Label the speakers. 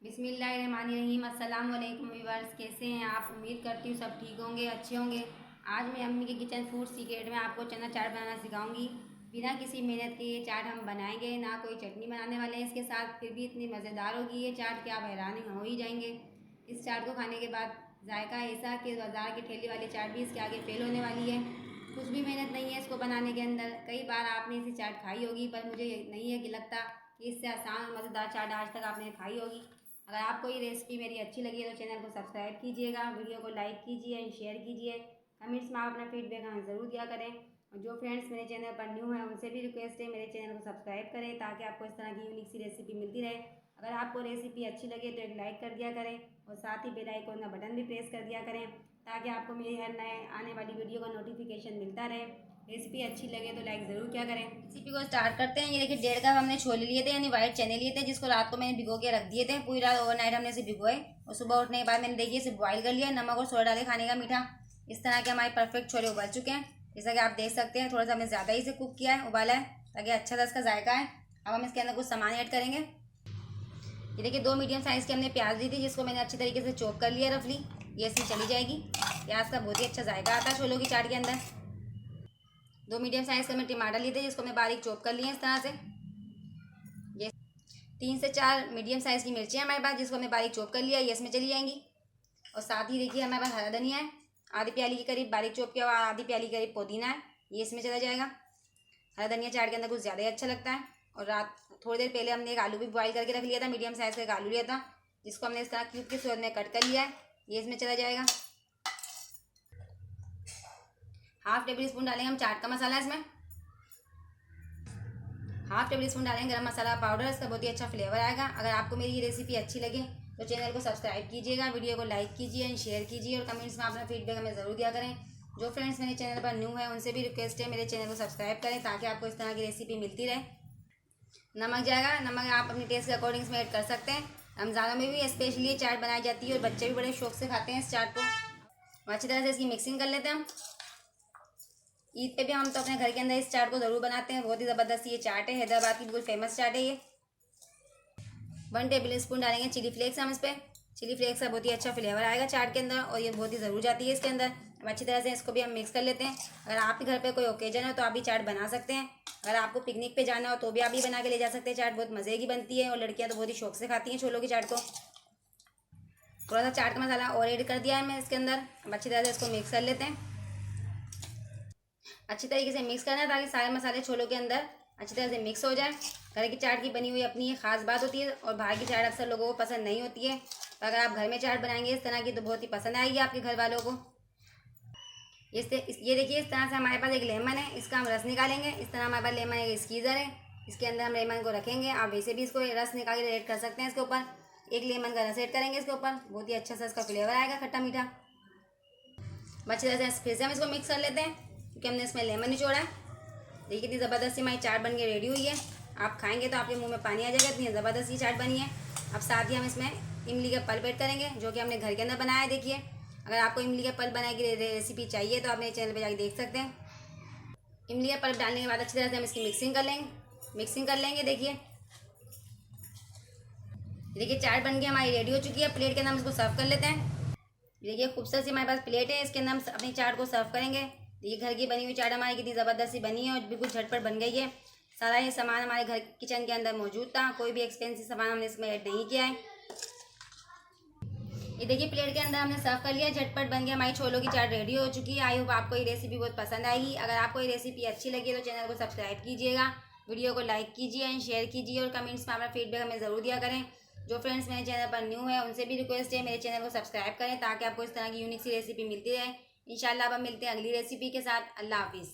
Speaker 1: बिस्मिल्लाहिर्रहमानिर्रहीम। अस्सलाम वालेकुम व्यूअर्स, कैसे हैं आप? उम्मीद करती हूँ सब ठीक होंगे, अच्छे होंगे। आज मैं अम्मी के किचन फूड सीक्रेट में आपको चना चाट बनाना सिखाऊंगी। बिना किसी मेहनत के ये चाट हम बनाएंगे, ना कोई चटनी बनाने वाले हैं इसके साथ, फिर भी इतनी मज़ेदार होगी ये चाट कि आप हैरान हो ही जाएंगे। इस चाट को खाने के बाद जायका ऐसा कि बाज़ार की ठेली वाली चाट भी इसके आगे फेल होने वाली है। कुछ भी मेहनत नहीं है इसको बनाने के अंदर। कई बार आपने इसी चाट खाई होगी, पर मुझे नहीं है कि लगता कि इससे आसान और मज़ेदार चाट आज तक आपने खाई होगी। अगर आपको ये रेसिपी मेरी अच्छी लगी है तो चैनल को सब्सक्राइब कीजिएगा, वीडियो को लाइक कीजिए एंड शेयर कीजिए। कमेंट्स में आप अपना फीडबैक हमें ज़रूर दिया करें। और जो फ्रेंड्स मेरे चैनल पर न्यू हैं उनसे भी रिक्वेस्ट है मेरे चैनल को सब्सक्राइब करें, ताकि आपको इस तरह की यूनिक सी रेसिपी मिलती रहे। अगर आपको रेसिपी अच्छी लगे तो एक लाइक कर दिया करें और साथ ही बेल आइकन का बटन भी प्रेस कर दिया करें, ताकि आपको मेरी हर नए आने वाली वीडियो का नोटिफिकेशन मिलता रहे। रेसिपी अच्छी लगे तो लाइक ज़रूर क्या करें। रेसिपी को स्टार्ट करते हैं। ये देखिए 1.5 कप हमने छोले लिए थे, यानी वाइट चने लिए थे, जिसको रात को मैंने भिगो के रख दिए थे। पूरी रात ओवरनाइट हमने इसे भिगोए और सुबह उठने के बाद मैंने देखिए इसे बॉईल कर लिया, नमक और सोडा डाले खाने का मीठा। इस तरह के हमारे परफेक्ट छोले उबल चुके हैं। जैसा कि आप देख सकते हैं, थोड़ा सा हमने ज़्यादा ही इसे कुक किया है, उबाला है, ताकि अच्छा सा इसका जायका है। अब हम इसके अंदर कुछ सामान ऐड करेंगे। ये देखिए 2 मीडियम साइज़ की हमने प्याज ली थी, जिसको मैंने अच्छी तरीके से चॉप कर लिया रफली। ये इसमें चली जाएगी। प्याज का बहुत ही अच्छा जायका आता है छोलों की चाट के अंदर। 2 मीडियम साइज़ के हमने टमाटर लिए थे, जिसको हमने बारीक चॉप कर लिए इस तरह से। ये 3 से 4 मीडियम साइज़ की मिर्ची है हमारे पास, जिसको हमने बारीक चॉप कर लिया, ये इसमें चली जाएंगी। और साथ ही देखिए हमारे पास हरा धनिया है, आधी प्याली के करीब बारीक चॉप किया हुआ, आधी प्याली के करीब पुदीना है, ये इसमें चला जाएगा। हरा धनिया चाट के अंदर कुछ ज़्यादा ही अच्छा लगता है। और रात थोड़ी देर पहले हमने एक आलू भी बॉईल करके रख लिया था, मीडियम साइज़ का एक आलू लिया था, जिसको हमने इस तरह क्यूब के शेप में कट कर लिया है, ये इसमें चला जाएगा। हाफ टेबल स्पून डालेंगे हम चाट का मसाला इसमें। हाफ टेबल स्पून डालेंगे गरम मसाला पाउडर, इसका बहुत ही अच्छा फ्लेवर आएगा। अगर आपको मेरी ये रेसिपी अच्छी लगे तो चैनल को सब्सक्राइब कीजिएगा, वीडियो को लाइक कीजिए एंड शेयर कीजिए, और कमेंट्स में अपना फीडबैक हमें ज़रूर दिया करें। जो फ्रेंड्स मेरे चैनल पर न्यू है उनसे भी रिक्वेस्ट है मेरे चैनल को सब्सक्राइब करें, ताकि आपको इस तरह की रेसिपी मिलती रहे। नमक जाएगा, नमक आप अपनी टेस्ट के अकॉर्डिंग इसमें ऐड कर सकते हैं। रमज़ानों में भी स्पेशली ये चाट बनाई जाती है और बच्चे भी बड़े शौक से खाते हैं इस चाट को। अच्छी तरह से इसकी मिक्सिंग कर लेते हैं हम। ईद पे भी हम तो अपने घर के अंदर इस चाट को ज़रूर बनाते हैं। बहुत ही ज़बरदस्त ये चाट है, हैदराबाद की बिल्कुल फेमस चाट है ये। 1 टेबल स्पून डालेंगे चिली फ्लेक्स हम इस पर। चिली फ्लेक्स का बहुत ही अच्छा फ्लेवर आएगा चाट के अंदर, और ये बहुत ही ज़रूर जाती है इसके अंदर। अब अच्छी तरह से इसको भी हम मिक्स कर लेते हैं। अगर आपके घर पे कोई ओकेजन हो तो आप भी चाट बना सकते हैं। अगर आपको पिकनिक पे जाना हो तो भी आप भी बना के ले जा सकते हैं। चाट बहुत मज़े की बनती है और लड़कियाँ तो बहुत ही शौक से खाती हैं छोलों की चाट को। थोड़ा सा चाट का मसाला और ऐड कर दिया है मैं इसके अंदर। अब अच्छी तरह से इसको मिक्स कर लेते हैं। अच्छी तरीके से मिक्स करना है, ताकि सारे मसाले छोलों के अंदर अच्छी तरह से मिक्स हो जाए। घर की चाट की बनी हुई अपनी ये ख़ास बात होती है, और बाहर की चाट अक्सर लोगों को पसंद नहीं होती है। तो अगर आप घर में चाट बनाएंगे इस तरह की तो बहुत ही पसंद आएगी आपके घर वालों को। ये देखिए इस तरह से हमारे पास एक लेमन है, इसका हम रस निकालेंगे। इस तरह हमारे पास लेमन एक स्क्वीज़र है, इसके अंदर हम लेमन को रखेंगे। आप वैसे भी इसको रस निकाल के ऐड कर सकते हैं इसके ऊपर। एक लेमन का रस ऐड करेंगे इसके ऊपर, बहुत ही अच्छा सा इसका फ्लेवर आएगा, खट्टा मीठा। अच्छी तरह से फिर से हम इसको मिक्स कर लेते हैं, क्योंकि हमने इसमें लेमन निचोड़ा है। देखिए कितनी ज़बरदस्त हमारी चाट बन के रेडी हुई है। आप खाएंगे तो आपके मुंह में पानी आ जाएगा, इतनी ज़बरदस्त ये चाट बनी है। अब साथ ही हम इसमें इमली का पल्प ऐड करेंगे, जो कि हमने घर के अंदर बनाया है। देखिए अगर आपको इमली का पल्प बनाने की रेसिपी चाहिए तो आप मेरे चैनल पर जाकर देख सकते हैं। इमली का पल्प डालने के बाद अच्छी तरह से हम इसकी मिक्सिंग कर लेंगे। देखिए चाट बन के हमारी रेडी हो चुकी है। प्लेट के अंदर हम इसको सर्व कर लेते हैं। देखिए खूबसूरत सी हमारे पास प्लेट है, इसके अंदर हम अपनी चाट को सर्व करेंगे। देखिए घर की बनी हुई चाट हमारी कितनी ज़बरदस्त सी बनी है और बिल्कुल झटपट बन गई है। सारा ये सामान हमारे घर किचन के अंदर मौजूद था, कोई भी एक्सपेंसिव सामान हमने इसमें ऐड नहीं किया है। ये देखिए प्लेट के अंदर हमने सर्व कर लिया, झटपट बन गया, हमारी छोलों की चाट रेडी हो चुकी है। आई होप आपको ये रेसिपी बहुत पसंद आएगी। अगर आपको ये रेसिपी अच्छी लगी तो चैनल को सब्सक्राइब कीजिएगा, वीडियो को लाइक कीजिए एंड शेयर कीजिए, और कमेंट्स में अपना फीडबैक हमें ज़रूर दिया करें। जो फ्रेंड्स मेरे चैनल पर न्यू है उनसे भी रिक्वेस्ट है मेरे चैनल को सब्सक्राइब करें, ताकि आपको इस तरह की यूनिक सी रेसिपी मिलती रहे। इंशाल्लाह अब हम मिलते हैं अगली रेसिपी के साथ। अल्लाह हाफिज़।